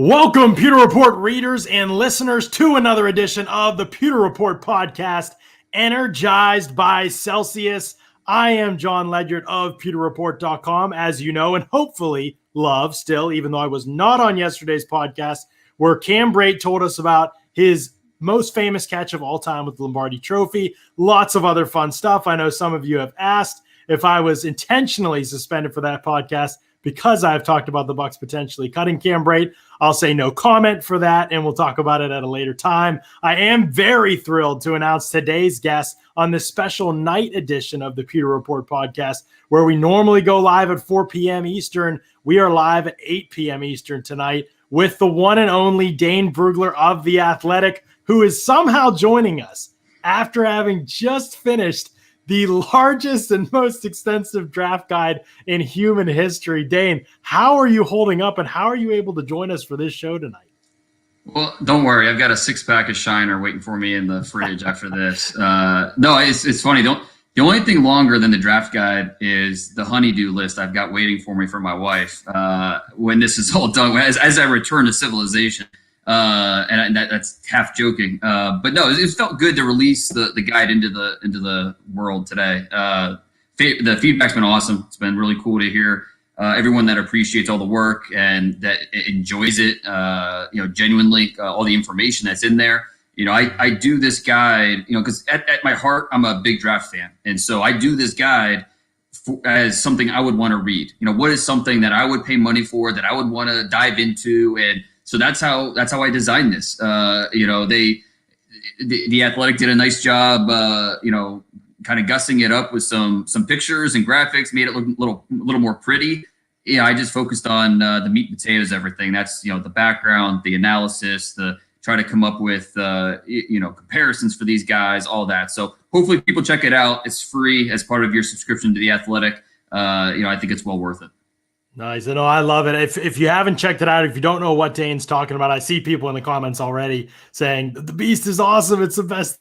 Welcome, Pewter Report readers and listeners, to another edition of the Pewter Report podcast, Energized by Celsius. I am John Ledyard of pewterreport.com, as you know, and hopefully love still, even though I was not on yesterday's podcast, where Cam Brate told us about his most famous catch of all time with the Lombardi Trophy. Lots of other fun stuff. I know some of you have asked if I was intentionally suspended for that podcast because I've talked about the Bucs potentially cutting Cam Brate. I'll say no comment for that, and we'll talk about it at a later time. I am very thrilled to announce today's guest on this special night edition of the Pewter Report podcast, where we normally go live at 4 p.m. Eastern. We are live at 8 p.m. Eastern tonight with the one and only Dane Brugler of The Athletic, who is somehow joining us after having just finished the largest and most extensive draft guide in human history. Dane, how are you holding up, and how are you able to join us for this show tonight? Well, don't worry. I've got a six-pack of Shiner waiting for me in the fridge after this. No, it's funny. The only thing longer than the draft guide is the honeydew list I've got waiting for me for my wife when this is all done, as I return to civilization. And that's half joking, but no, it felt good to release the guide into the world today. The feedback's been awesome. It's been really cool to hear everyone that appreciates all the work and that enjoys it. Genuinely, all the information that's in there. I do this guide, because at my heart, I'm a big draft fan, and so I do this guide as something I would want to read. What is something that I would pay money for, that I would want to dive into, and so that's how I designed this. The Athletic did a nice job, kind of gussing it up with some pictures and graphics, made it look a little more pretty. I just focused on the meat and potatoes, everything. That's the background, the analysis, the try to come up with comparisons for these guys, all that. So hopefully people check it out. It's free as part of your subscription to The Athletic. I think it's well worth it. Nice. I love it. If you haven't checked it out, if you don't know what Dane's talking about, I see people in the comments already saying the Beast is awesome. It's the best.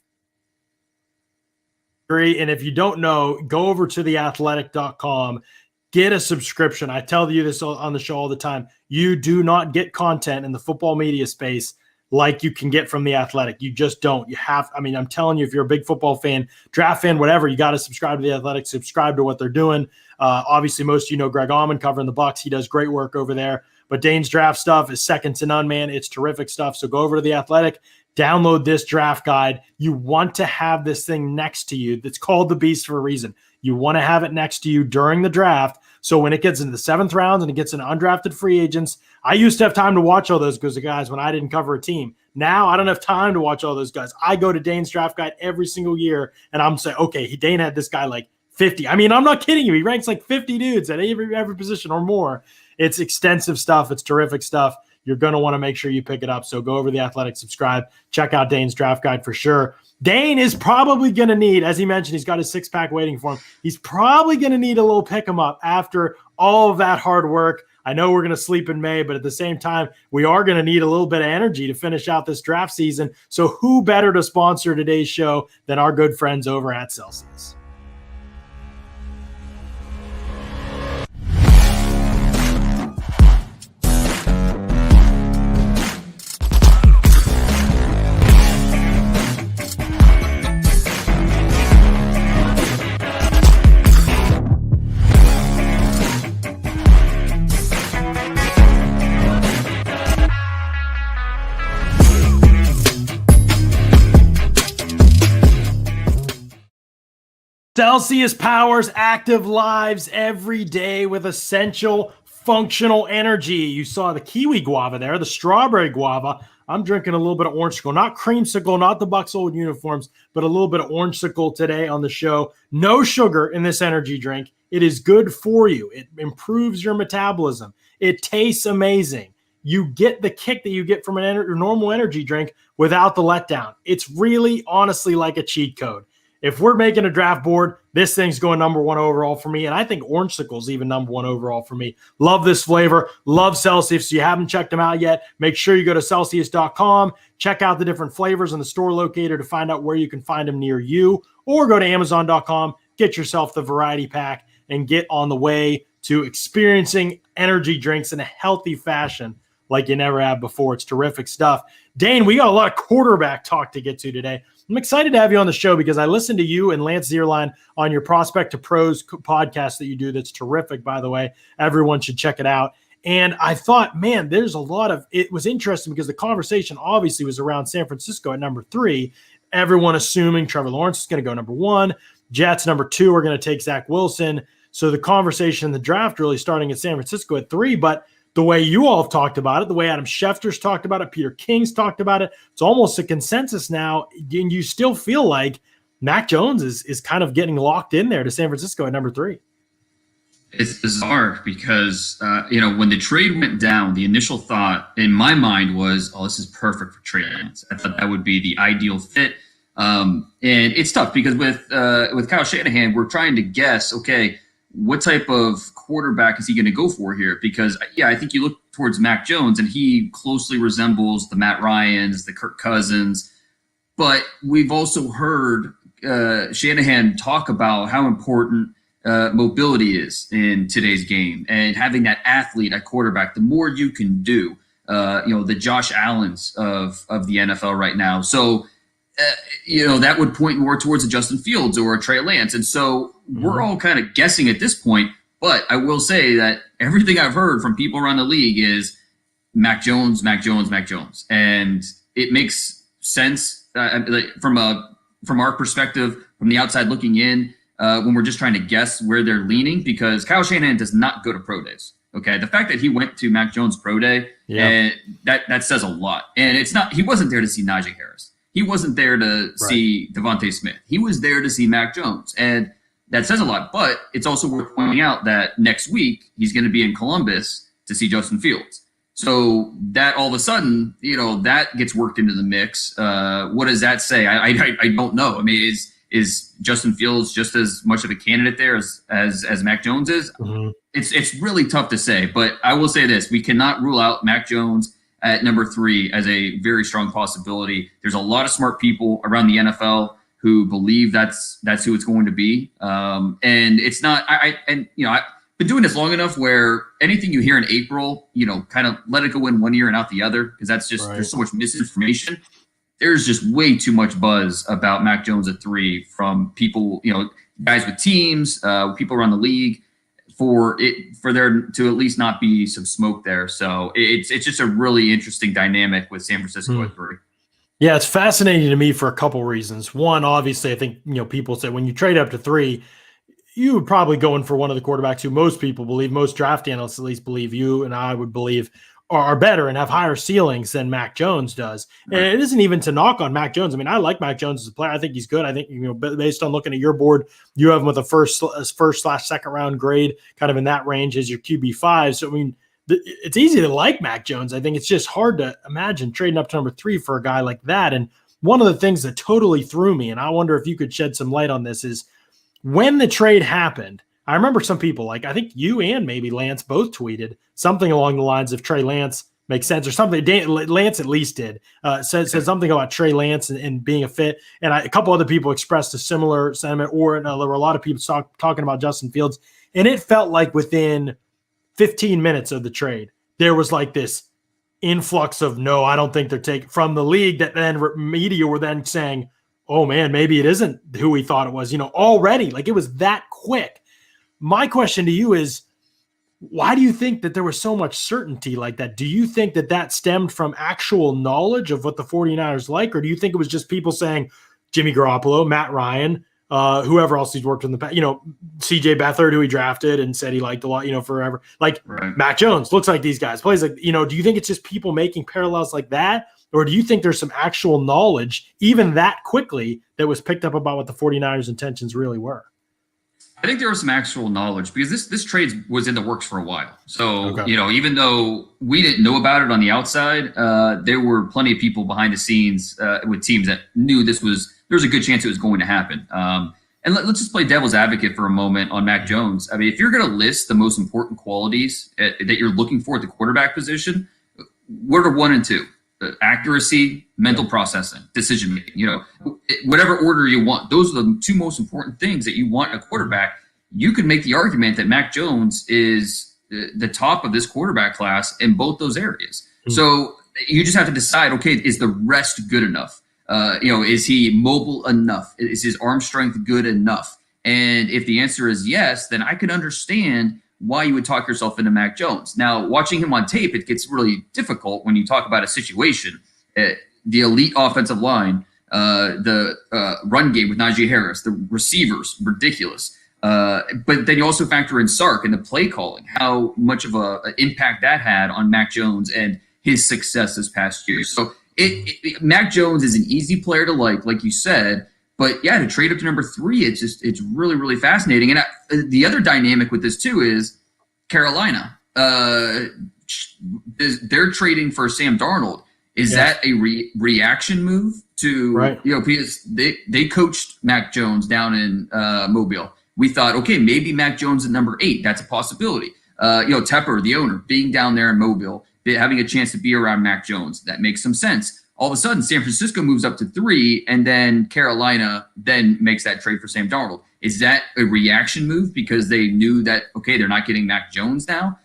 And if you don't know, go over to theathletic.com, get a subscription. I tell you this on the show all the time. You do not get content in the football media space like you can get from The Athletic. You just don't. I'm telling you, if you're a big football fan, draft fan, whatever, you got to subscribe to The Athletic, subscribe to what they're doing. Obviously, most of you know Greg Auman covering the Bucs. He does great work over there. But Dane's draft stuff is second to none, man. It's terrific stuff. So go over to The Athletic, download this draft guide. You want to have this thing next to you. That's called the Beast for a reason. You want to have it next to you during the draft. So when it gets into the seventh round and it gets into undrafted free agents, I used to have time to watch all those guys when I didn't cover a team. Now I don't have time to watch all those guys. I go to Dane's draft guide every single year, and I'm saying, okay, Dane had this guy like 50. I'm not kidding you. He ranks like 50 dudes at every position or more. It's extensive stuff. It's terrific stuff. You're going to want to make sure you pick it up. So go over The Athletic, subscribe, check out Dane's draft guide for sure. Dane is probably going to need, as he mentioned, he's got his six-pack waiting for him. He's probably going to need a little pick-em-up after all of that hard work. I know we're going to sleep in May, but at the same time, we are going to need a little bit of energy to finish out this draft season. So who better to sponsor today's show than our good friends over at Celsius? Celsius powers active lives every day with essential functional energy. You saw the kiwi guava there, the strawberry guava. I'm drinking a little bit of orangesicle, not creamsicle, not the Bucs old uniforms, but a little bit of orangesicle today on the show. No sugar in this energy drink. It is good for you. It improves your metabolism. It tastes amazing. You get the kick that you get from a normal energy drink without the letdown. It's really, honestly, like a cheat code. If we're making a draft board, this thing's going number one overall for me. And I think Orangesicle is even number one overall for me. Love this flavor. Love Celsius. If you haven't checked them out yet, make sure you go to Celsius.com. Check out the different flavors in the store locator to find out where you can find them near you. Or go to Amazon.com, get yourself the variety pack, and get on the way to experiencing energy drinks in a healthy fashion like you never have before. It's terrific stuff. Dane, we got a lot of quarterback talk to get to today. I'm excited to have you on the show because I listened to you and Lance Zierlein on your Prospect to Pros podcast that you do. That's terrific, by the way. Everyone should check it out. And I thought, man, there's a lot of – it was interesting because the conversation obviously was around San Francisco at number 3. Everyone assuming Trevor Lawrence is going to go number 1. Jets number 2 are going to take Zach Wilson. So the conversation in the draft really starting at San Francisco at 3. But the way you all have talked about it, the way Adam Schefter's talked about it, Peter King's talked about it, it's almost a consensus now. And you still feel like Mac Jones is kind of getting locked in there to San Francisco at number 3. It's bizarre because, when the trade went down, the initial thought in my mind was, oh, this is perfect for Trey Lance. I thought that would be the ideal fit. And it's tough because with Kyle Shanahan, we're trying to guess, okay, what type of quarterback is he going to go for here? Because, I think you look towards Mac Jones and he closely resembles the Matt Ryans, the Kirk Cousins. But we've also heard Shanahan talk about how important mobility is in today's game, and having that athlete at quarterback, the more you can do, the Josh Allens of the NFL right now. So, that would point more towards a Justin Fields or a Trey Lance. And so we're all kind of guessing at this point, but I will say that everything I've heard from people around the league is Mac Jones, Mac Jones, Mac Jones. And it makes sense from our perspective, from the outside looking in, when we're just trying to guess where they're leaning, because Kyle Shanahan does not go to pro days. Okay. The fact that he went to Mac Jones pro day, and that says a lot. And he wasn't there to see Najee Harris. He wasn't there to see Devontae Smith. He was there to see Mac Jones. And that says a lot. But it's also worth pointing out that next week he's going to be in Columbus to see Justin Fields. So that all of a sudden, that gets worked into the mix. What does that say? I don't know. I mean, is Justin Fields just as much of a candidate there as Mac Jones is? Mm-hmm. It's really tough to say, but I will say this: we cannot rule out Mac Jones at number 3 as a very strong possibility. There's a lot of smart people around the NFL who believe that's who it's going to be, and it's not. I've been doing this long enough where anything you hear in April, kind of let it go in one ear and out the other, because that's just there's so much misinformation. There's just way too much buzz about Mac Jones at 3 from people, guys with teams, people around the league, for there to at least not be some smoke there. So it's just a really interesting dynamic with San Francisco at 3. Yeah, it's fascinating to me for a couple reasons. One, obviously, I think people say when you trade up to 3, you would probably go in for one of the quarterbacks who most people believe, most draft analysts at least believe, you and I would believe are better and have higher ceilings than Mac Jones does. And it isn't even to knock on Mac Jones. I mean, I like Mac Jones as a player. I think he's good. I think, based on looking at your board, you have him with a first/second round grade, kind of in that range as your QB5. So, I mean, it's easy to like Mac Jones. I think it's just hard to imagine trading up to number 3 for a guy like that. And one of the things that totally threw me, and I wonder if you could shed some light on this, is when the trade happened, I remember some people, like I think you and maybe Lance both tweeted something along the lines of Trey Lance makes sense, or something. Lance at least did. Said something about Trey Lance and being a fit. And a couple other people expressed a similar sentiment, or there were a lot of people talking about Justin Fields. And it felt like within 15 minutes of the trade, there was like this influx of, no, I don't think they're taking from the league, that then media were then saying, oh man, maybe it isn't who we thought it was, already. Like it was that quick. My question to you is, why do you think that there was so much certainty like that? Do you think that stemmed from actual knowledge of what the 49ers like, or do you think it was just people saying Jimmy Garoppolo, Matt Ryan, whoever else he's worked with in the past, CJ Beathard, who he drafted and said he liked a lot, forever, like Mac Jones looks like these guys, plays like, do you think it's just people making parallels like that? Or do you think there's some actual knowledge, even that quickly, that was picked up about what the 49ers intentions really were? I think there was some actual knowledge, because this trade was in the works for a while. So, even though we didn't know about it on the outside, there were plenty of people behind the scenes with teams that knew there was a good chance it was going to happen. And let's just play devil's advocate for a moment on Mac Jones. I mean, if you're going to list the most important qualities that you're looking for at the quarterback position, what are 1 and 2? Accuracy, mental processing, decision making, whatever order you want. Those are the 2 most important things that you want in a quarterback. You could make the argument that Mac Jones is the top of this quarterback class in both those areas. So you just have to decide, okay, is the rest good enough? Is he mobile enough? Is his arm strength good enough? And if the answer is yes, then I can understand why you would talk yourself into Mac Jones. Now, watching him on tape, it gets really difficult when you talk about a situation. The elite offensive line, the run game with Najee Harris, the receivers, ridiculous. But then you also factor in Sark and the play calling, how much of an impact that had on Mac Jones and his success this past year. So Mac Jones is an easy player to like you said. But yeah, to trade up to number 3, it's really, really fascinating. And the other dynamic with this too is Carolina. They're trading for Sam Darnold. Is that a reaction move to because they coached Mac Jones down in Mobile. We thought, okay, maybe Mac Jones at number 8. That's a possibility. Tepper, the owner, being down there in Mobile, having a chance to be around Mac Jones, that makes some sense. All of a sudden, San Francisco moves up to 3, and then Carolina then makes that trade for Sam Darnold. Is that a reaction move because they knew that, okay, they're not getting Mac Jones now?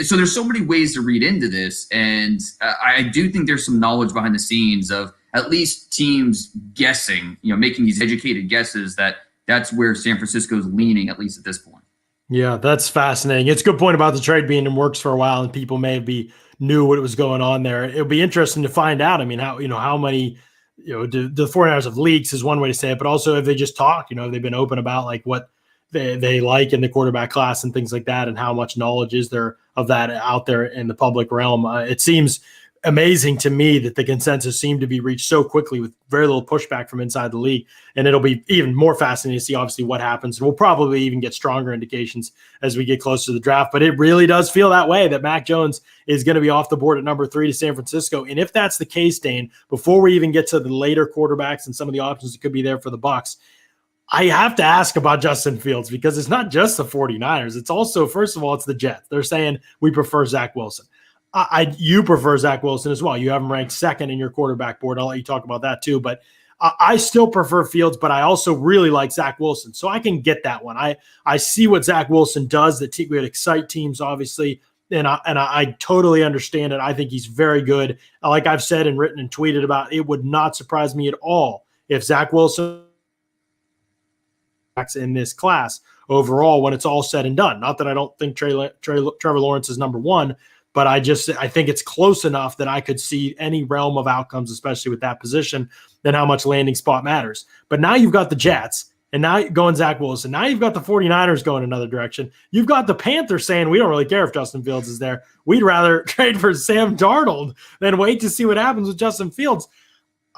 So there's so many ways to read into this, and I do think there's some knowledge behind the scenes of at least teams guessing, making these educated guesses that's where San Francisco's leaning, at least at this point. Yeah, that's fascinating. It's a good point about the trade being in works for a while, and people maybe knew what was going on there. It'll be interesting to find out. I mean, how many, the 49ers have leaks is one way to say it, but also if they just talk, they've been open about like what they like in the quarterback class and things like that, and how much knowledge is there of that out there in the public realm. It seems amazing to me that the consensus seemed to be reached so quickly with very little pushback from inside the league. And it'll be even more fascinating to see obviously what happens. We'll probably even get stronger indications as we get closer to the draft, but it really does feel that way that Mac Jones is going to be off the board at number 3 to San Francisco. And if that's the case, Dane, before we even get to the later quarterbacks and some of the options that could be there for the Bucs, I have to ask about Justin Fields, because it's not just the 49ers. It's also, first of all, it's the Jets. They're saying we prefer Zach Wilson. You prefer Zach Wilson as well. You have him ranked 2nd in your quarterback board. I'll let you talk about that too. But I still prefer Fields, but I also really like Zach Wilson. So I can get that one. I see what Zach Wilson does that would excite teams, obviously. And I totally understand it. I think he's very good. Like I've said and written and tweeted about, it would not surprise me at all if Zach Wilson in this class overall when it's all said and done. Not that I don't think Trevor Lawrence is number 1, but I think it's close enough that I could see any realm of outcomes, especially with that position, than how much landing spot matters. But now you've got the Jets, and now going Zach Wilson. Now you've got the 49ers going another direction. You've got the Panthers saying, we don't really care if Justin Fields is there. We'd rather trade for Sam Darnold than wait to see what happens with Justin Fields.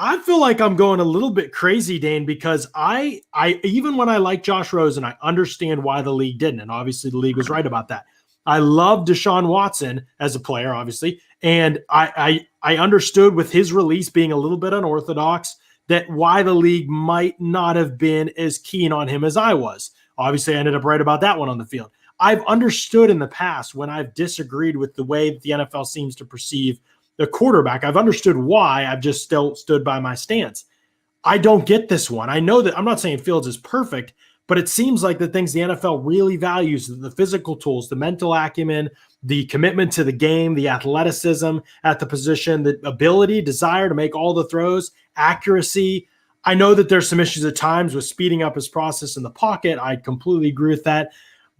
I feel like I'm going a little bit crazy, Dane, because I even when I like Josh Rosen, I understand why the league didn't, and obviously the league was right about that. I love Deshaun Watson as a player, obviously, and I understood with his release being a little bit unorthodox that why the league might not have been as keen on him as I was. Obviously, I ended up right about that one on the field. I've understood in the past when I've disagreed with the way that the NFL seems to perceive the quarterback. I've understood why. I've just still stood by my stance. I don't get this one. I know that I'm not saying Fields is perfect, but it seems like the things the NFL really values, the physical tools, the mental acumen, the commitment to the game, the athleticism at the position, the ability, desire to make all the throws, accuracy. I know that there's some issues at times with speeding up his process in the pocket. I completely agree with that.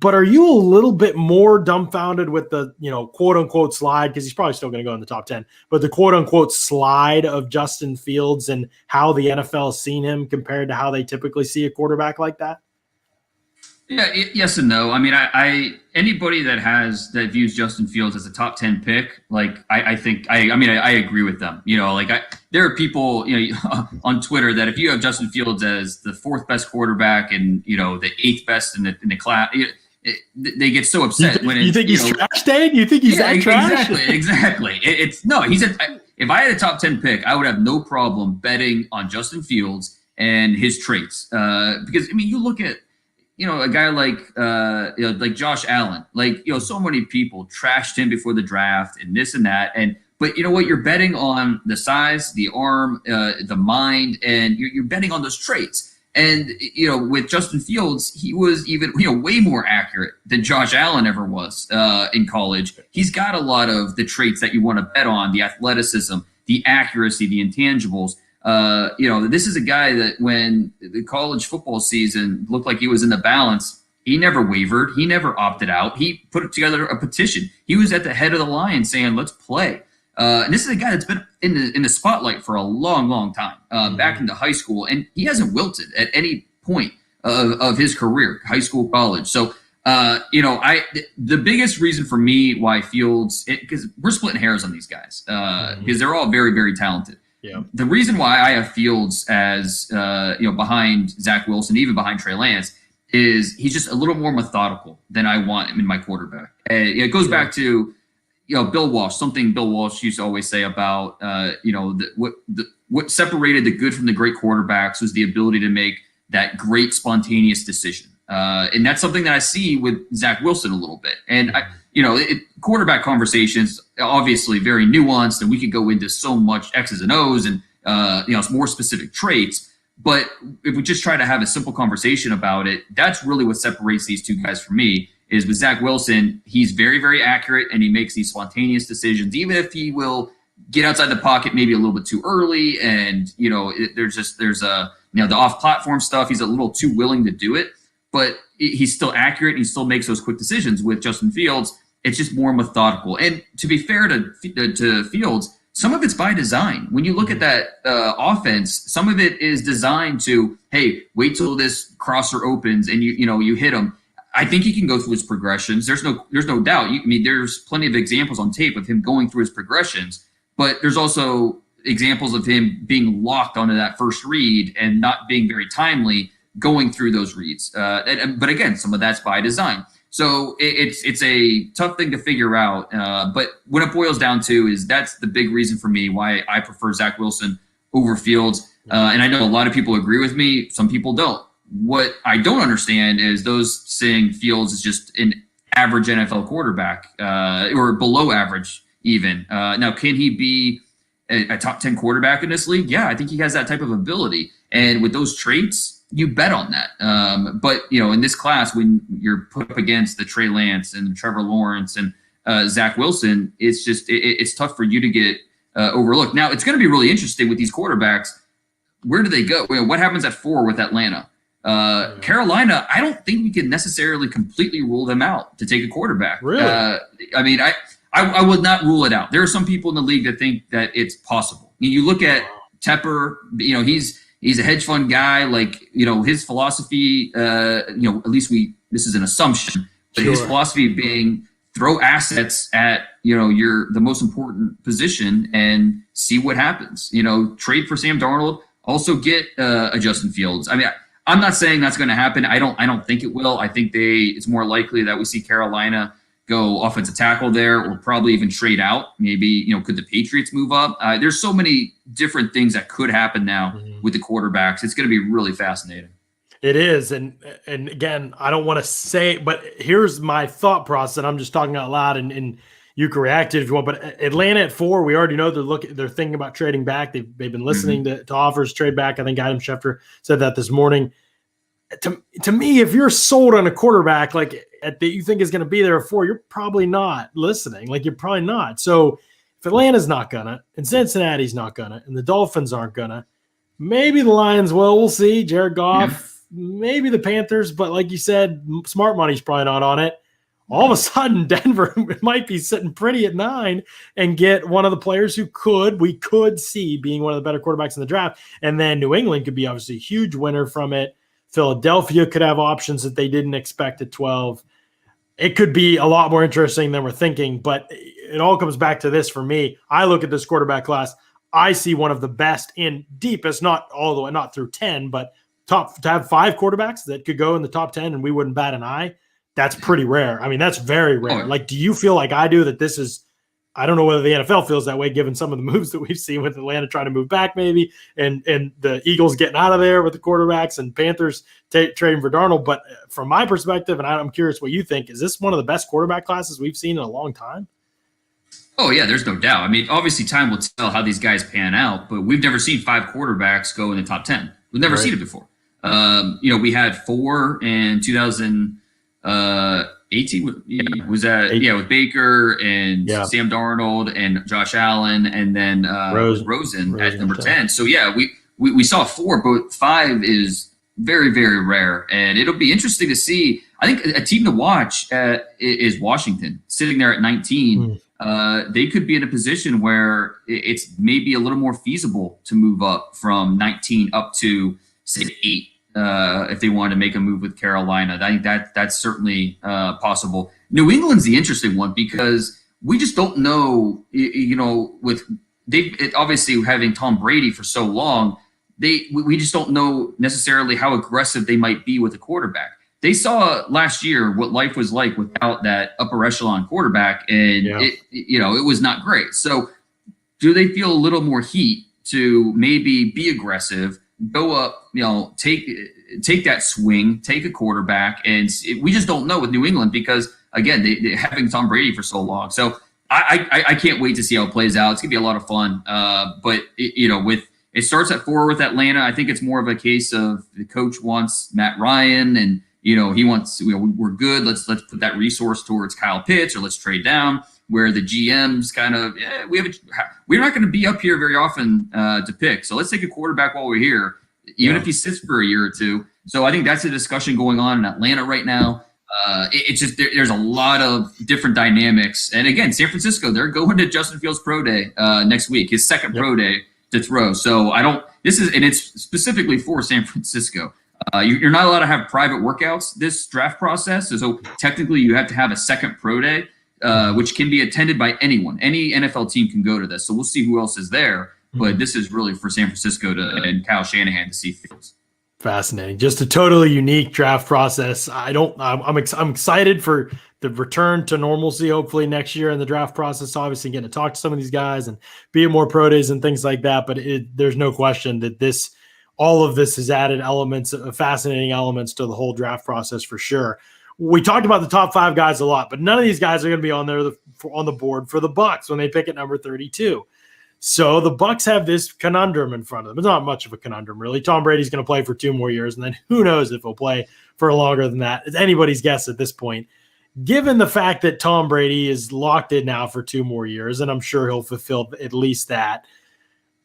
But are you a little bit more dumbfounded with the, quote unquote slide? Because he's probably still going to go in the top 10, but the quote unquote slide of Justin Fields and how the NFL has seen him compared to how they typically see a quarterback like that? Yeah, yes and no. I mean, I anybody that views Justin Fields as a top 10 pick, like I agree with them. There are people, on Twitter that if you have Justin Fields as the 4th best quarterback and the 8th best in the class, they get so upset you think he's trash, Dane? You think he's that trash? Exactly. If I had a top 10 pick, I would have no problem betting on Justin Fields and his traits. Because you look at a guy like Josh Allen, so many people trashed him before the draft and this and that. But you know what? You're betting on the size, the arm, the mind, and you're betting on those traits. And, with Justin Fields, he was even, way more accurate than Josh Allen ever was in college. He's got a lot of the traits that you want to bet on, the athleticism, the accuracy, the intangibles. This is a guy that when the college football season looked like he was in the balance, he never wavered. He never opted out. He put together a petition. He was at the head of the line saying, let's play. And this is a guy that's been in the spotlight for a long, long time, back into high school. And he hasn't wilted at any point of his career, high school, college. So, the biggest reason for me why Fields, because we're splitting hairs on these guys, because they're all very, very talented. Yeah. The reason why I have Fields as, behind Zach Wilson, even behind Trey Lance, is he's just a little more methodical than I want him in my quarterback. And it goes back to, Bill Walsh, something Bill Walsh used to always say about, what separated the good from the great quarterbacks was the ability to make that great spontaneous decision. And that's something that I see with Zach Wilson a little bit. And, quarterback conversations, obviously very nuanced, and we could go into so much X's and O's and, more specific traits. But if we just try to have a simple conversation about it, that's really what separates these two guys from me. Is with Zach Wilson, he's very, very accurate, and he makes these spontaneous decisions, even if he will get outside the pocket maybe a little bit too early. And, there's the off-platform stuff. He's a little too willing to do it, but he's still accurate. And he still makes those quick decisions. With Justin Fields, it's just more methodical. And to be fair to Fields, some of it's by design. When you look at that offense, some of it is designed to, hey, wait till this crosser opens and you hit him. I think he can go through his progressions. There's no doubt. There's plenty of examples on tape of him going through his progressions, but there's also examples of him being locked onto that first read and not being very timely going through those reads. But again, some of that's by design. So it's a tough thing to figure out. But what it boils down to is that's the big reason for me why I prefer Zach Wilson over Fields. And I know a lot of people agree with me. Some people don't. What I don't understand is those saying Fields is just an average NFL quarterback or below average even. Now, can he be a top 10 quarterback in this league? Yeah, I think he has that type of ability. And with those traits, you bet on that. But, in this class, when you're put up against the Trey Lance and Trevor Lawrence and Zach Wilson, it's just it's tough for you to get overlooked. Now, it's going to be really interesting with these quarterbacks. Where do they go? What happens at 4 with Atlanta? Carolina, I don't think we can necessarily completely rule them out to take a quarterback. Really? I would not rule it out. There are some people in the league that think that it's possible. You look at Tepper, he's a hedge fund guy. Like, his philosophy, at least this is an assumption, but his philosophy being throw assets at, the most important position and see what happens. Trade for Sam Darnold, also get a Justin Fields. I'm not saying that's going to happen. I don't think it will. I think it's more likely that we see Carolina go offensive tackle there, or probably even trade out. Maybe, could the Patriots move up? There's so many different things that could happen now with the quarterbacks. It's going to be really fascinating. It is. And again, I don't want to say, but here's my thought process. I'm just talking out loud and you can react to it if you want, but Atlanta at 4, we already know they're thinking about trading back. They've been listening to offers trade back. I think Adam Schefter said that this morning. To me, if you're sold on a quarterback like that you think is going to be there at 4, you're probably not listening. Like, you're probably not. So if Atlanta's not gonna, and Cincinnati's not gonna, and the Dolphins aren't gonna, maybe the Lions will. We'll see. Jared Goff, maybe the Panthers, but like you said, smart money's probably not on it. All of a sudden, Denver might be sitting pretty at 9 and get one of the players who we could see being one of the better quarterbacks in the draft. And then New England could be obviously a huge winner from it. Philadelphia could have options that they didn't expect at 12. It could be a lot more interesting than we're thinking, but it all comes back to this for me. I look at this quarterback class. I see one of the best in deepest, not all the way, not through 10, but to have 5 quarterbacks that could go in the top 10 and we wouldn't bat an eye. That's pretty rare. That's very rare. Like, do you feel like I do that this is – I don't know whether the NFL feels that way given some of the moves that we've seen with Atlanta trying to move back maybe and the Eagles getting out of there with the quarterbacks and Panthers trading for Darnold. But from my perspective, and I'm curious what you think, is this one of the best quarterback classes we've seen in a long time? Oh, yeah, there's no doubt. Obviously time will tell how these guys pan out, but we've never seen 5 quarterbacks go in the top 10. We've never seen it before. We had 4 in 2018. Was that with Baker and Sam Darnold and Josh Allen, and then with Rosen at number 10. So we saw 4, but 5 is very, very rare, and it'll be interesting to see. I think a team to watch is Washington, sitting there at 19. They could be in a position where it's maybe a little more feasible to move up from 19 up to, say, 8 if they wanted to make a move with Carolina. I think that's certainly possible. New England's the interesting one because we just don't know, with obviously having Tom Brady for so long, we just don't know necessarily how aggressive they might be with a quarterback. They saw last year what life was like without that upper echelon quarterback, and it was not great. So do they feel a little more heat to maybe be aggressive, go up, take that swing, take a quarterback? And we just don't know with New England because, again, they having Tom Brady for so long. So I can't wait to see how it plays out. It's going to be a lot of fun. But it starts at 4 with Atlanta. I think it's more of a case of the coach wants Matt Ryan, and he wants, we're good. Let's put that resource towards Kyle Pitts, or let's trade down. Where the GM's kind of, we're not going to be up here very often to pick. So let's take a quarterback while we're here, even if he sits for a year or two. So I think that's a discussion going on in Atlanta right now. It's just there's a lot of different dynamics. And again, San Francisco, they're going to Justin Fields' pro day next week, his second pro day to throw. So and it's specifically for San Francisco. You're not allowed to have private workouts this draft process. So technically you have to have a second pro day, which can be attended by anyone. Any NFL team can go to this. So we'll see who else is there. But this is really for San Francisco and Kyle Shanahan to see Fields. Fascinating. Just a totally unique draft process. I'm excited for the return to normalcy, hopefully next year in the draft process, obviously getting to talk to some of these guys and be at more pro days and things like that. But there's no question that all of this has added fascinating elements to the whole draft process for sure. We talked about the top 5 guys a lot, but none of these guys are going to be on the board for the Bucs when they pick at number 32. So the Bucs have this conundrum in front of them. It's not much of a conundrum, really. Tom Brady's going to play for 2 more years, and then who knows if he'll play for longer than that. It's anybody's guess at this point. Given the fact that Tom Brady is locked in now for 2 more years, and I'm sure he'll fulfill at least that,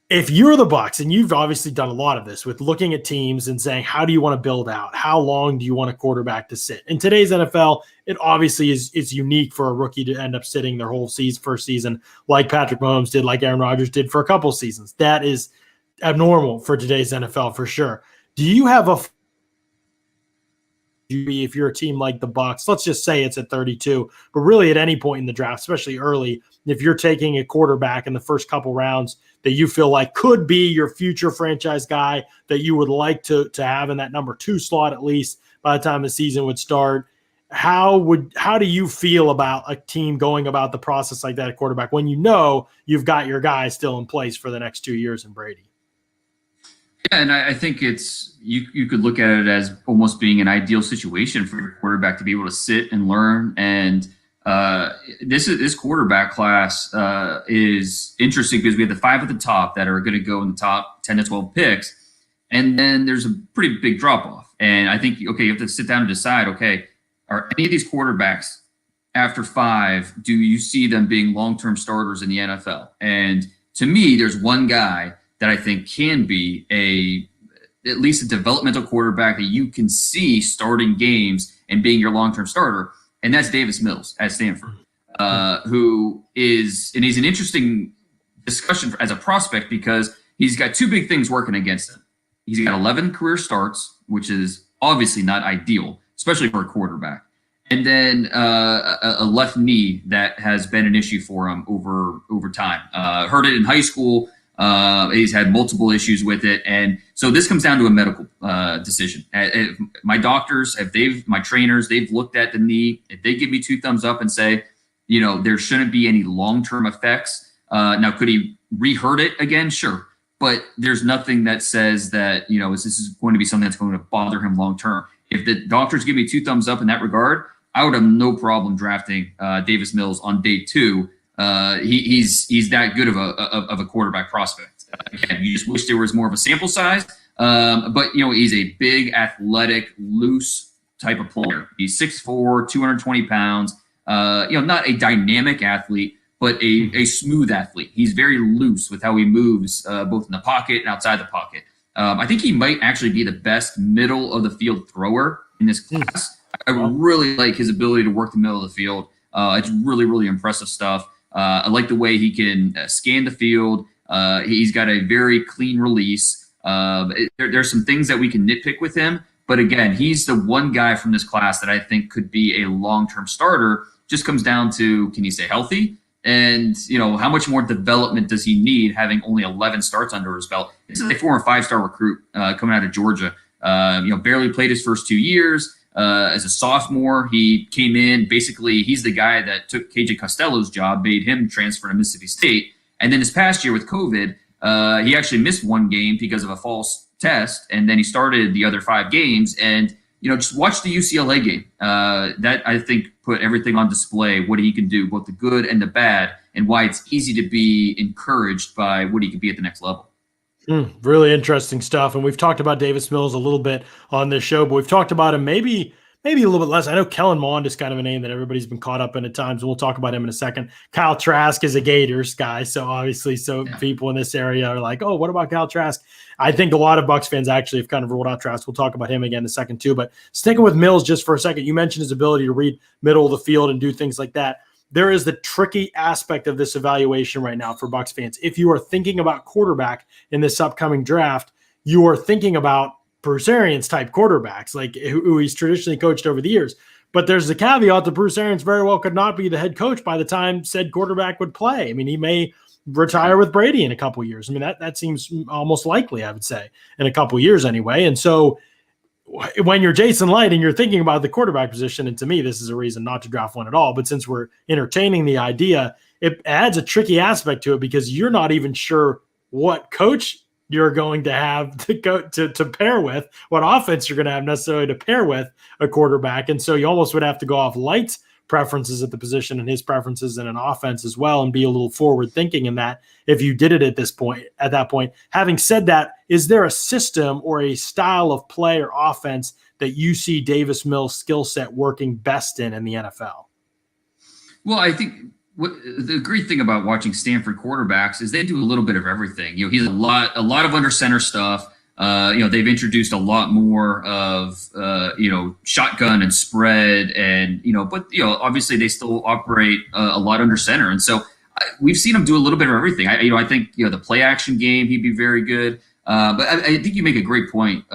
if you're the Bucs, and you've obviously done a lot of this with looking at teams and saying, how do you want to build out? How long do you want a quarterback to sit? In today's NFL, it obviously is unique for a rookie to end up sitting their whole first season like Patrick Mahomes did, like Aaron Rodgers did for a couple seasons. That is abnormal for today's NFL for sure. Do you have if you're a team like the Bucs, let's just say it's at 32, but really at any point in the draft, especially early, if you're taking a quarterback in the first couple rounds that you feel like could be your future franchise guy that you would like to have in that number 2 slot, at least by the time the season would start, how do you feel about a team going about the process like that at quarterback when you've got your guy still in place for the next 2 years in Brady? Yeah, and I think you could look at it as almost being an ideal situation for your quarterback to be able to sit and learn. And this quarterback class is interesting because we have the 5 at the top that are going to go in the top 10 to 12 picks, and then there's a pretty big drop off. And I think you have to sit down and decide, are any of these quarterbacks after 5, do you see them being long-term starters in the NFL? And to me, there's one guy that I think can be at least a developmental quarterback that you can see starting games and being your long-term starter, and that's Davis Mills at Stanford, he's an interesting discussion as a prospect because he's got 2 big things working against him. He's got 11 career starts, which is obviously not ideal, especially for a quarterback. And then a left knee that has been an issue for him over time. Heard it in high school. He's had multiple issues with it. And so this comes down to a medical decision. My doctors, my trainers, they've looked at the knee. If they give me 2 thumbs up and say, there shouldn't be any long-term effects. Now, could he re-hurt it again? Sure. But there's nothing that says that, this is going to be something that's going to bother him long-term. If the doctors give me 2 thumbs up in that regard, I would have no problem drafting Davis Mills on day 2. He's that good of a quarterback prospect. Again, you just wish there was more of a sample size, But he's a big, athletic, loose type of player. He's 6'4", 220 pounds. Not a dynamic athlete, but a smooth athlete. He's very loose with how he moves, both in the pocket and outside the pocket. I think he might actually be the best middle of the field thrower in this class. I really like his ability to work the middle of the field. It's really, really impressive stuff. I like the way he can scan the field. He's got a very clean release. There's some things that we can nitpick with him. But again, he's the one guy from this class that I think could be a long-term starter. Just comes down to, can he stay healthy? And, how much more development does he need having only 11 starts under his belt? This is a 4- and 5-star recruit coming out of Georgia. Barely played his first 2 years. As a sophomore, he came in. Basically, he's the guy that took KJ Costello's job, made him transfer to Mississippi State. And then this past year with COVID, he actually missed one game because of a false test. And then he started the other 5 games. And, just watch the UCLA game. That, I think, put everything on display, what he can do, both the good and the bad, and why it's easy to be encouraged by what he can be at the next level. Really interesting stuff. And we've talked about Davis Mills a little bit on this show, but we've talked about him maybe a little bit less. I know Kellen Mond is kind of a name that everybody's been caught up in at times. We'll talk about him in a second. Kyle Trask is a Gators guy. So obviously, people in this area are like, oh, what about Kyle Trask? I think a lot of Bucs fans actually have kind of ruled out Trask. We'll talk about him again in a second too. But sticking with Mills just for a second, you mentioned his ability to read middle of the field and do things like that. There is the tricky aspect of this evaluation right now for Bucs fans. If you are thinking about quarterback in this upcoming draft, you are thinking about Bruce Arians type quarterbacks, like who he's traditionally coached over the years. But there's the caveat that Bruce Arians very well could not be the head coach by the time said quarterback would play. I mean, he may retire with Brady in a couple of years. I mean, that seems almost likely, I would say, in a couple of years anyway. And so when you're Jason Light and you're thinking about the quarterback position, and to me, this is a reason not to draft one at all. But since we're entertaining the idea, it adds a tricky aspect to it because you're not even sure what coach you're going to have to go to pair with, what offense you're going to have necessarily to pair with a quarterback. And so you almost would have to go off Light's preferences at the position and his preferences in an offense as well, and be a little forward thinking in that if you did it at that point. Having said that, is there a system or a style of play or offense that you see Davis Mills' skill set working best in the NFL? Well, I think the great thing about watching Stanford quarterbacks is they do a little bit of everything. He's a lot of under center stuff. They've introduced a lot more of shotgun and spread, and but obviously they still operate a lot under center, and so we've seen him do a little bit of everything. I think the play action game he'd be very good. But I think you make a great point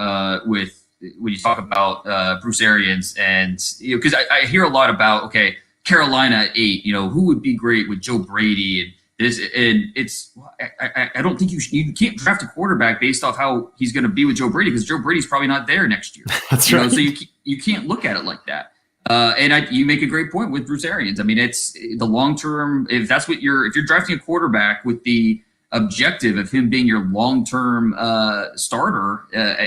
with when you talk about Bruce Arians, and because I hear a lot about Carolina at 8, who would be great with Joe Brady and this, and it's I don't think you can't draft a quarterback based off how he's going to be with Joe Brady, because Joe Brady's probably not there next year. That's right. So you can't look at it like that. And you make a great point with Bruce Arians. I mean, it's the long term. If you're drafting a quarterback with the objective of him being your long term starter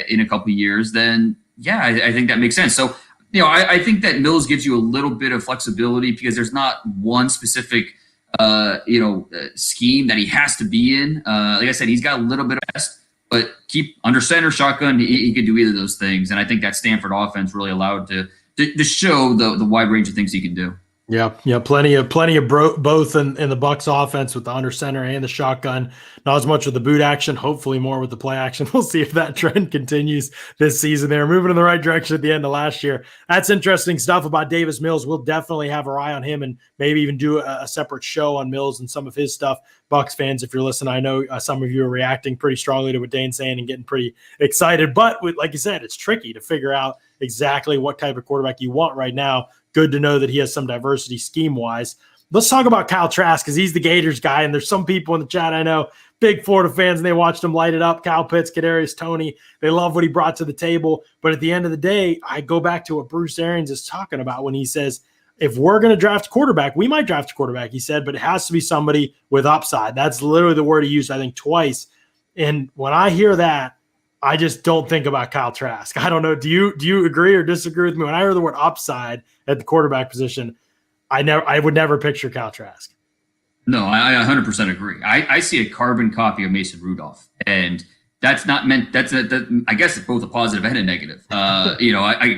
in a couple of years, then yeah, I think that makes sense. So I think that Mills gives you a little bit of flexibility because there's not one specific scheme that he has to be in. Like I said, he's got a little bit of best, but keep under center, shotgun. He could do either of those things, and I think that Stanford offense really allowed to show the wide range of things he can do. Yeah, plenty of both in the Bucs offense with the under center and the shotgun. Not as much with the boot action, hopefully more with the play action. We'll see if that trend continues this season. They're moving in the right direction at the end of last year. That's interesting stuff about Davis Mills. We'll definitely have our eye on him and maybe even do a separate show on Mills and some of his stuff. Bucs fans, if you're listening, I know some of you are reacting pretty strongly to what Dane's saying and getting pretty excited. But like you said, it's tricky to figure out exactly what type of quarterback you want right now. Good to know that he has some diversity scheme-wise. Let's talk about Kyle Trask because he's the Gators guy, and there's some people in the chat I know, big Florida fans, and they watched him light it up. Kyle Pitts, Kadarius Toney, they love what he brought to the table. But at the end of the day, I go back to what Bruce Arians is talking about when he says, if we're going to draft a quarterback, we might draft a quarterback, he said, but it has to be somebody with upside. That's literally the word he used, I think, twice. And when I hear that, I just don't think about Kyle Trask. I don't know. Do you agree or disagree with me? When I hear the word upside at the quarterback position, I would never picture Kyle Trask. No, I 100% agree. I see a carbon copy of Mason Rudolph, and that's not meant. I guess it's both a positive and a negative. A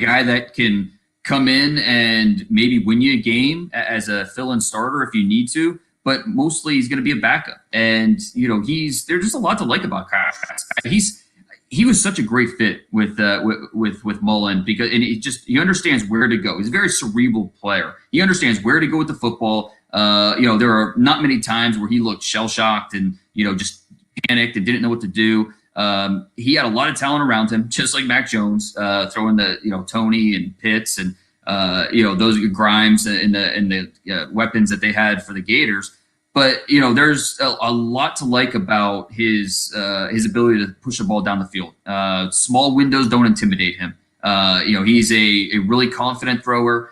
guy that can come in and maybe win you a game as a fill-in starter if you need to, but mostly he's going to be a backup. And there's just a lot to like about Kyle Trask. He was such a great fit with Mullen because he understands where to go. He's a very cerebral player. He understands where to go with the football. There are not many times where he looked shell-shocked and just panicked and didn't know what to do. He had a lot of talent around him, just like Mac Jones, throwing the Tony and Pitts and those Grimes and the weapons that they had for the Gators. But there's a lot to like about his ability to push the ball down the field. Small windows don't intimidate him. He's a really confident thrower.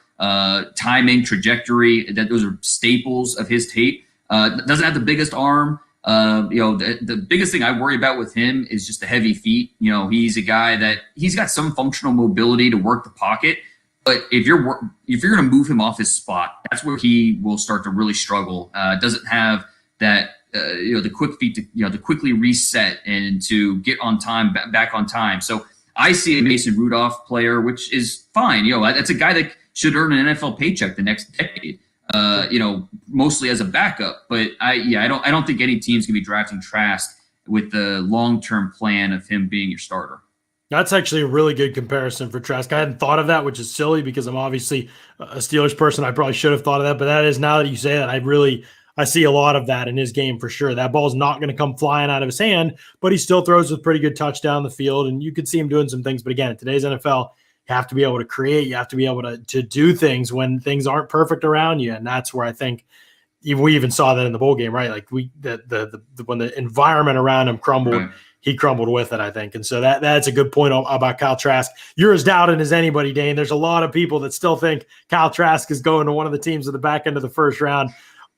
Timing, trajectory, those are staples of his tape. Doesn't have the biggest arm. The biggest thing I worry about with him is just the heavy feet. He's a guy that he's got some functional mobility to work the pocket, but if you're going to move him off his spot, that's where he will start to really struggle. Doesn't have that the quick feet to quickly reset and to get on time, back on time. So I see a Mason Rudolph player, which is fine. That's a guy that should earn an NFL paycheck the next decade. Mostly as a backup, but I don't think any team's gonna be drafting Trask with the long-term plan of him being your starter. That's actually a really good comparison for Trask. I hadn't thought of that, which is silly because I'm obviously a Steelers person. I probably should have thought of that, but that is, now that you say that, I see a lot of that in his game for sure. That ball's not going to come flying out of his hand, but he still throws with pretty good touch down the field, and you could see him doing some things. But again, in today's NFL, you have to be able to create. You have to be able to do things when things aren't perfect around you, and that's where I think we even saw that in the bowl game, right? Like when the environment around him crumbled, right, he crumbled with it, I think. And so that's a good point about Kyle Trask. You're as doubted as anybody, Dane. There's a lot of people that still think Kyle Trask is going to one of the teams at the back end of the first round.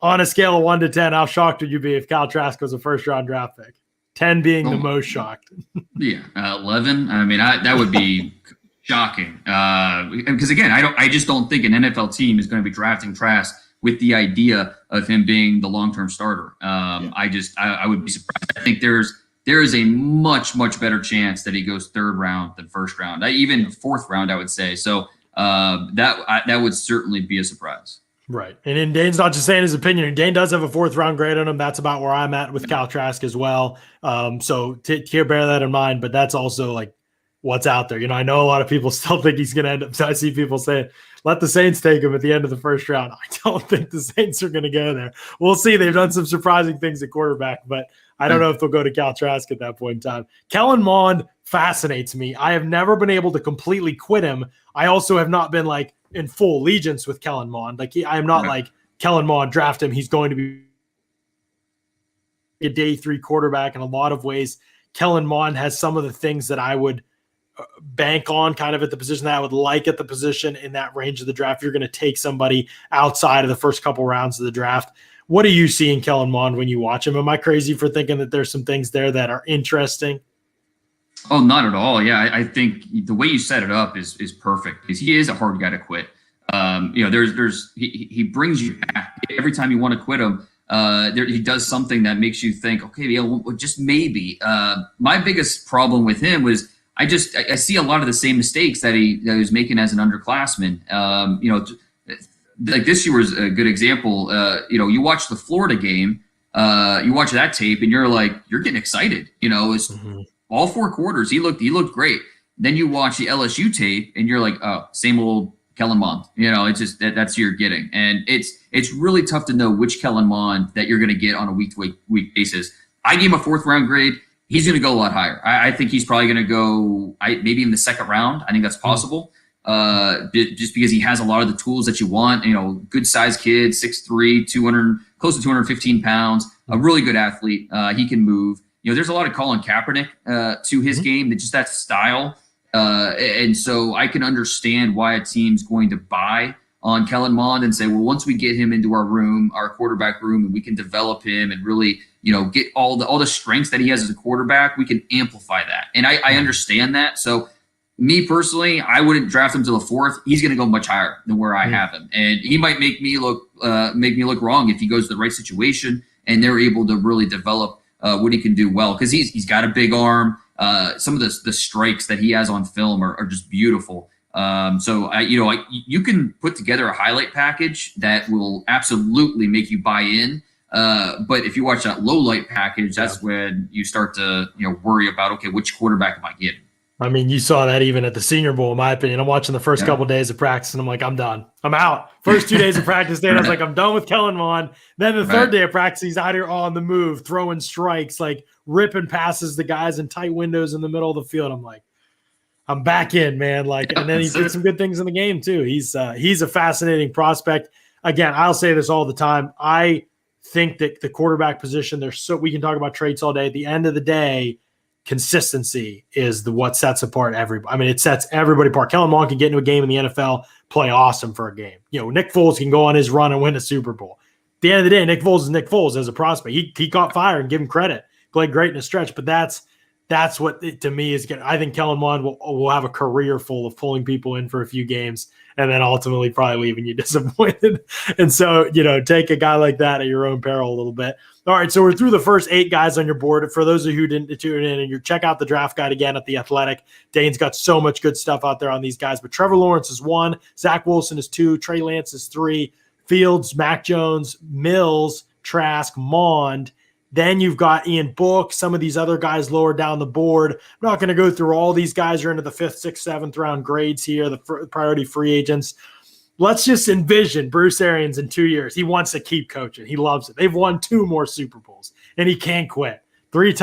On a scale of 1 to 10, how shocked would you be if Kyle Trask was a first-round draft pick? 10 being the most shocked. 11. I mean, that would be shocking. Because again, I just don't think an NFL team is going to be drafting Trask with the idea of him being the long-term starter. I would be surprised. I think there is a much, much better chance that he goes third round than first round, even fourth round, I would say. So that would certainly be a surprise. Right. And then Dane's not just saying his opinion. Dane does have a fourth round grade on him. That's about where I'm at with Kyle Trask as well. So bear that in mind, but that's also like what's out there. I know a lot of people still think he's going to end up. So I see people saying, let the Saints take him at the end of the first round. I don't think the Saints are going to go there. We'll see. They've done some surprising things at quarterback, but I don't know if they'll go to Kyle Trask at that point in time. Kellen Mond fascinates me. I have never been able to completely quit him. I also have not been like in full allegiance with Kellen Mond. I am not like Kellen Mond, draft him. He's going to be a day 3 quarterback in a lot of ways. Kellen Mond has some of the things that I would bank on kind of at the position that I would like at the position in that range of the draft. You're going to take somebody outside of the first couple rounds of the draft. What do you see in Kellen Mond when you watch him? Am I crazy for thinking that there's some things there that are interesting? Oh, not at all. Yeah, I think the way you set it up is perfect because he is a hard guy to quit. He brings you back every time you want to quit him. He does something that makes you think, okay, just maybe. My biggest problem with him was I see a lot of the same mistakes that he was making as an underclassman. Like this year was a good example. You watch the Florida game, you watch that tape, and you're getting excited. It's all 4 quarters. He looked great. Then you watch the LSU tape, and you're like, oh, same old Kellen Mond. It's just that's who you're getting, and it's really tough to know which Kellen Mond that you're going to get on a week basis. I gave him a 4th round grade. He's going to go a lot higher. I think he's probably going to go maybe in the 2nd round. I think that's possible. Just because he has a lot of the tools that you want, good sized kid, 6'3", close to 215 pounds, a really good athlete. He can move. There's a lot of Colin Kaepernick to his game, that just that style. And so I can understand why a team's going to buy on Kellen Mond and say, well, once we get him into our quarterback room, and we can develop him and really, get all the strengths that he has as a quarterback, we can amplify that. And I understand that. So me personally, I wouldn't draft him to the 4th. He's going to go much higher than where I have him. And he might make me look wrong if he goes to the right situation and they're able to really develop what he can do well. Because he's got a big arm. some of the strikes that he has on film are just beautiful. You can put together a highlight package that will absolutely make you buy in. But if you watch that low light package, that's when you start to worry about, okay, which quarterback am I getting? I mean, you saw that even at the Senior Bowl, in my opinion. I'm watching the first couple of days of practice, and I'm like, I'm done. I'm out. First 2 days of practice, I was like, I'm done with Kellen Mond. Then the third day of practice, he's out here on the move, throwing strikes, like ripping passes the guys in tight windows in the middle of the field. I'm like, I'm back in, man. And then he did some good things in the game too. He's a fascinating prospect. Again, I'll say this all the time. I think that the quarterback position, we can talk about traits all day. At the end of the day, consistency is what sets apart everybody. I mean, it sets everybody apart. Kellen Mond can get into a game in the NFL, play awesome for a game. Nick Foles can go on his run and win a Super Bowl. At the end of the day, Nick Foles is Nick Foles as a prospect. He caught fire, and give him credit. Played great in a stretch, but that's what to me is good. I think Kellen Mond will have a career full of pulling people in for a few games and then ultimately probably leaving you disappointed. And so, take a guy like that at your own peril a little bit. All right, so we're through the first 8 guys on your board. For those of you who didn't tune in, and you check out the draft guide again at The Athletic. Dane's got so much good stuff out there on these guys. But Trevor Lawrence is 1, Zach Wilson is 2, Trey Lance is 3, Fields, Mac Jones, Mills, Trask, Mond. Then you've got Ian Book, some of these other guys lower down the board. I'm not going to go through all these guys are into the 5th, 6th, 7th round grades here, the priority free agents. Let's just envision Bruce Arians in 2 years. He wants to keep coaching. He loves it. They've won 2 more Super Bowls, and he can't quit. 3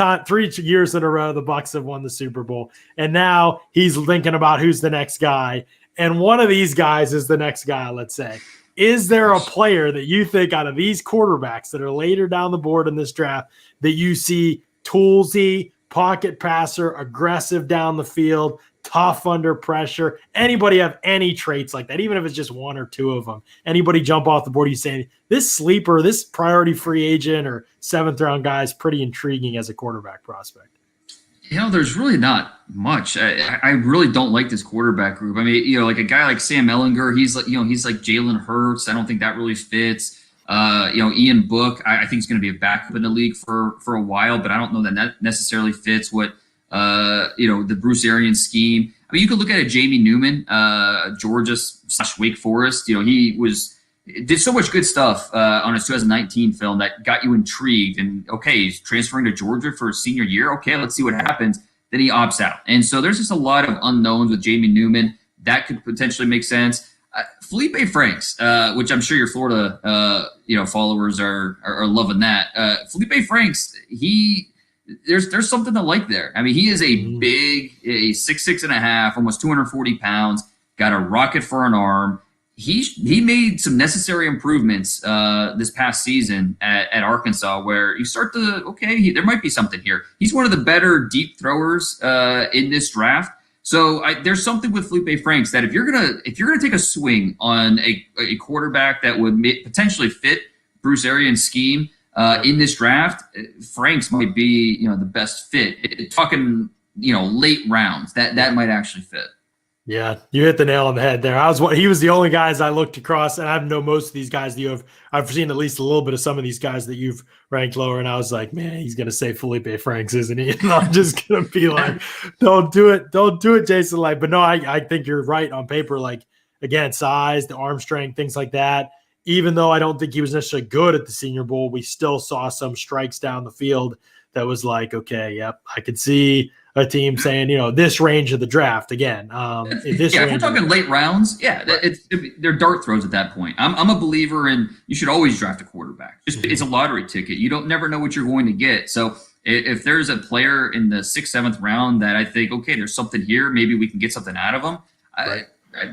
years in a row, the Bucs have won the Super Bowl, and now he's thinking about who's the next guy. And one of these guys is the next guy, let's say. Is there a player that you think out of these quarterbacks that are later down the board in this draft that you see toolsy, pocket passer, aggressive down the field, tough under pressure? Anybody have any traits like that, even if it's just 1 or 2 of them? Anybody jump off the board, you saying this sleeper, this priority free agent or 7th round guy is pretty intriguing as a quarterback prospect? There's really not much. I really don't like this quarterback group. I mean, like a guy like Sam Ehlinger, he's like Jalen Hurts. I don't think that really fits. Ian Book, I think he's going to be a backup in the league for a while, but I don't know that necessarily fits what the Bruce Arians scheme. I mean, you could look at a Jamie Newman, Georgia / Wake Forest. He did so much good stuff on his 2019 film that got you intrigued. And okay, he's transferring to Georgia for his senior year. Okay, let's see what happens. Then he opts out. And so there's just a lot of unknowns with Jamie Newman. That could potentially make sense. Felipe Franks, which I'm sure your Florida followers are loving that. Felipe Franks, there's something to like there. I mean, he is a big, 6'6.5", almost 240 pounds, got a rocket for an arm. He made some necessary improvements this past season at Arkansas, where you start to there might be something here. He's one of the better deep throwers in this draft. So there's something with Felipe Franks that if you're gonna take a swing on a quarterback that would potentially fit Bruce Arians' scheme in this draft, Franks might be the best fit. Talking late rounds that might actually fit. Yeah, you hit the nail on the head there. He was the only guys I looked across, and I know most of these guys that I've seen at least a little bit of some of these guys that you've ranked lower, and I was like, man, he's going to say Felipe Franks, isn't he? And I'm just going to be like, don't do it, Jason. But no, I think you're right on paper. Again, size, the arm strength, things like that. Even though I don't think he was necessarily good at the Senior Bowl, we still saw some strikes down the field that was like, okay, yep, I could see a team saying, this range of the draft again. If we're talking late rounds, they're dart throws at that point. I'm a believer in you should always draft a quarterback. It's a lottery ticket. You don't never know what you're going to get. So if there's a player in the 6th, 7th round that I think, okay, there's something here, maybe we can get something out of them. Right.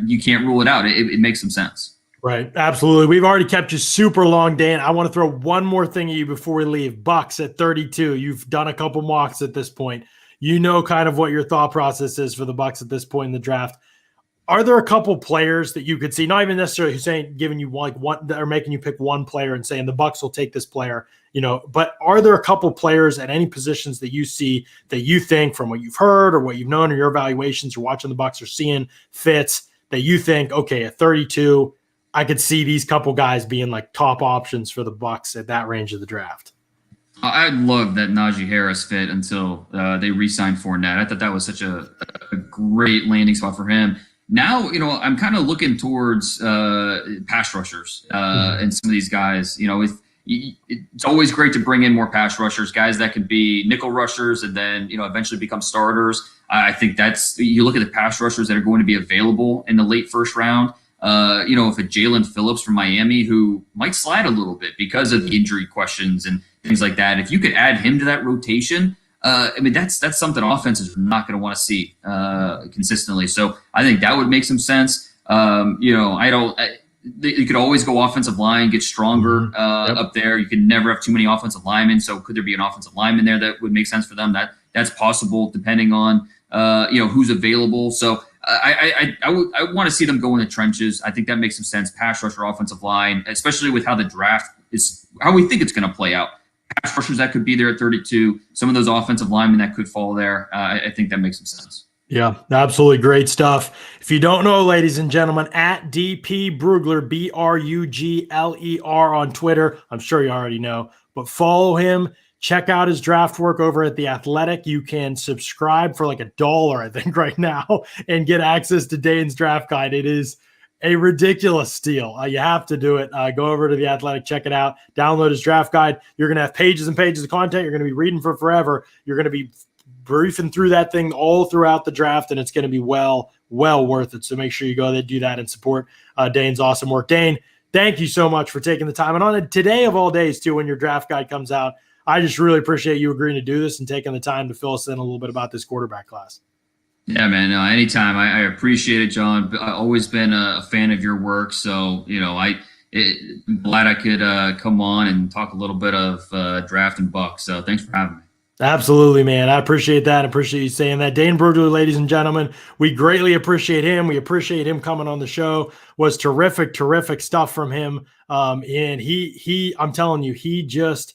You can't rule it out. It makes some sense. Right. Absolutely. We've already kept you super long, Dan. I want to throw one more thing at you before we leave. Bucs at 32. You've done a couple mocks at this point. Kind of what your thought process is for the Bucs at this point in the draft. Are there a couple players that you could see, not even necessarily saying giving you one that are making you pick one player and saying the Bucs will take this player, but are there a couple players at any positions that you see that you think from what you've heard or what you've known or your evaluations or watching the Bucs or seeing fits that you think, okay, at 32, I could see these couple guys being like top options for the Bucs at that range of the draft? I love that Najee Harris fit until they re-signed Fournette. I thought that was such a great landing spot for him. Now, I'm kind of looking towards pass rushers and some of these guys. It's always great to bring in more pass rushers, guys that could be nickel rushers and then eventually become starters. I think you look at the pass rushers that are going to be available in the late first round. If a Jalen Phillips from Miami, who might slide a little bit because of the injury questions and things like that, if you could add him to that rotation, that's something offenses are not going to want to see consistently. So I think that would make some sense. You could always go offensive line, get stronger up there. You could never have too many offensive linemen. So could there be an offensive lineman there that would make sense for them? That's possible depending on who's available. So I want to see them go in the trenches. I think that makes some sense. Pass rusher, offensive line, especially with how the draft is, how we think it's going to play out. Pass rushers that could be there at 32. Some of those offensive linemen that could fall there. I think that makes some sense. Yeah, absolutely great stuff. If you don't know, ladies and gentlemen, at DP Brugler, Brugler on Twitter. I'm sure you already know, but follow him. Check out his draft work over at The Athletic. You can subscribe for like $1, I think, right now and get access to Dane's draft guide. It is a ridiculous steal. You have to do it. Go over to The Athletic, check it out, download his draft guide. You're going to have pages and pages of content. You're going to be reading for forever. You're going to be briefing through that thing all throughout the draft, and it's going to be well worth it. So make sure you go there, do that, and support Dane's awesome work. Dane, thank you so much for taking the time. And on a today of all days, too, when your draft guide comes out, I just really appreciate you agreeing to do this and taking the time to fill us in a little bit about this quarterback class. Yeah, man. No, anytime. I appreciate it, John. I've always been a fan of your work. So, I'm glad I could come on and talk a little bit of draft and Bucs. So thanks for having me. Absolutely, man. I appreciate that. I appreciate you saying that. Dane Brugler, ladies and gentlemen, we greatly appreciate him. We appreciate him coming on the show. Was terrific stuff from him. And he I'm telling you, he gets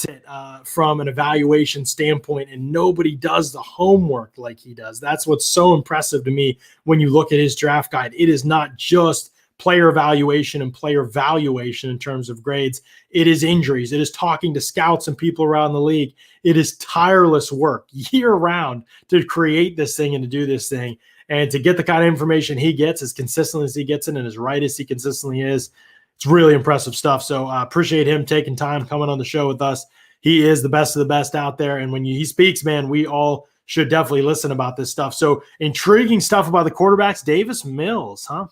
it from an evaluation standpoint, and nobody does the homework like he does. That's what's so impressive to me when you look at his draft guide. It is not just player evaluation and player valuation in terms of grades. It is injuries. It is talking to scouts and people around the league. It is tireless work year round to create this thing and to do this thing. And to get the kind of information he gets as consistently as he gets it and as right as he consistently is, it's really impressive stuff. So I appreciate him taking time coming on the show with us. He is the best of the best out there. And when he speaks, man, we all should definitely listen about this stuff. So intriguing stuff about the quarterbacks. Davis Mills, huh?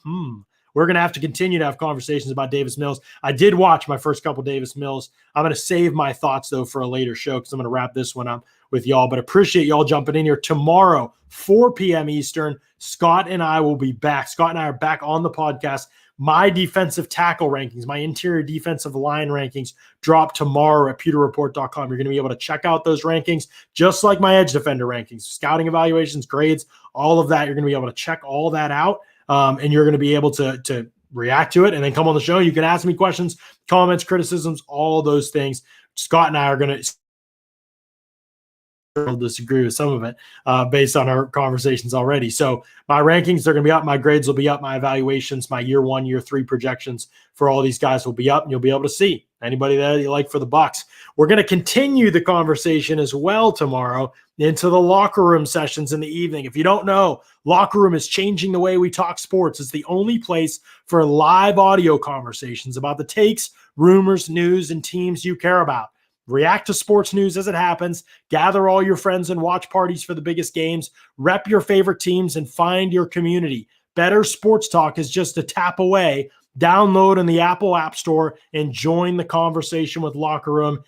We're going to have to continue to have conversations about Davis Mills. I did watch my first couple Davis Mills. I'm going to save my thoughts, though, for a later show because I'm going to wrap this one up with y'all. But appreciate y'all jumping in here. Tomorrow, 4 p.m. Eastern, Scott and I will be back. Scott and I are back on the podcast. My defensive tackle rankings, my interior defensive line rankings drop tomorrow at pewterreport.com. You're going to be able to check out those rankings, just like my edge defender rankings, scouting evaluations, grades, all of that. You're going to be able to check all that out. And you're going to be able to react to it and then come on the show. You can ask me questions, comments, criticisms, all those things. Scott and I are going to disagree with some of it based on our conversations already. So my rankings are going to be up. My grades will be up. My evaluations, my year 1, year 3 projections for all these guys will be up, and you'll be able to see anybody that you like for the Bucs. We're going to continue the conversation as well tomorrow into the locker room sessions in the evening. If you don't know, Locker Room is changing the way we talk sports. It's the only place for live audio conversations about the takes, rumors, news, and teams you care about. React to sports news as it happens. Gather all your friends and watch parties for the biggest games. Rep your favorite teams and find your community. Better Sports Talk is just a tap away. Download in the Apple App Store and join the conversation with Locker Room.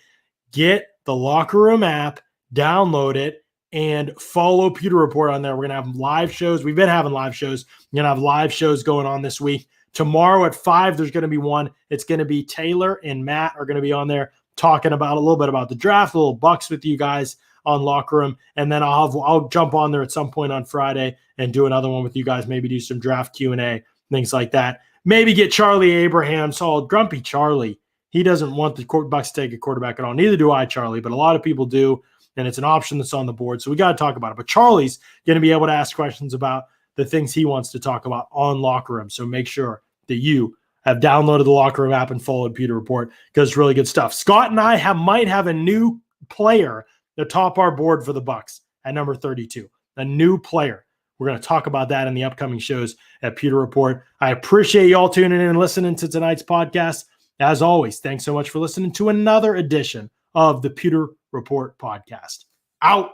Get the Locker Room app, download it, and follow Pewter Report on there. We're going to have live shows. We've been having live shows. We're going to have live shows going on this week. Tomorrow at 5, there's going to be one. It's going to be Taylor and Matt are going to be on there talking about a little bit about the draft, a little Bucs with you guys on Locker Room. And then I'll jump on there at some point on Friday and do another one with you guys, maybe do some draft Q&A, things like that. Maybe get Charlie Abraham solid. Grumpy Charlie. He doesn't want the Bucs to take a quarterback at all. Neither do I, Charlie, but a lot of people do, and it's an option that's on the board. So we got to talk about it. But Charlie's going to be able to ask questions about the things he wants to talk about on Locker Room. So make sure that you have downloaded the Locker Room app and followed Pewter Report because it's really good stuff. Scott and I might have a new player to top our board for the Bucs at number 32. A new player. We're going to talk about that in the upcoming shows at Pewter Report. I appreciate y'all tuning in and listening to tonight's podcast. As always, thanks so much for listening to another edition of the Pewter Report podcast. Out.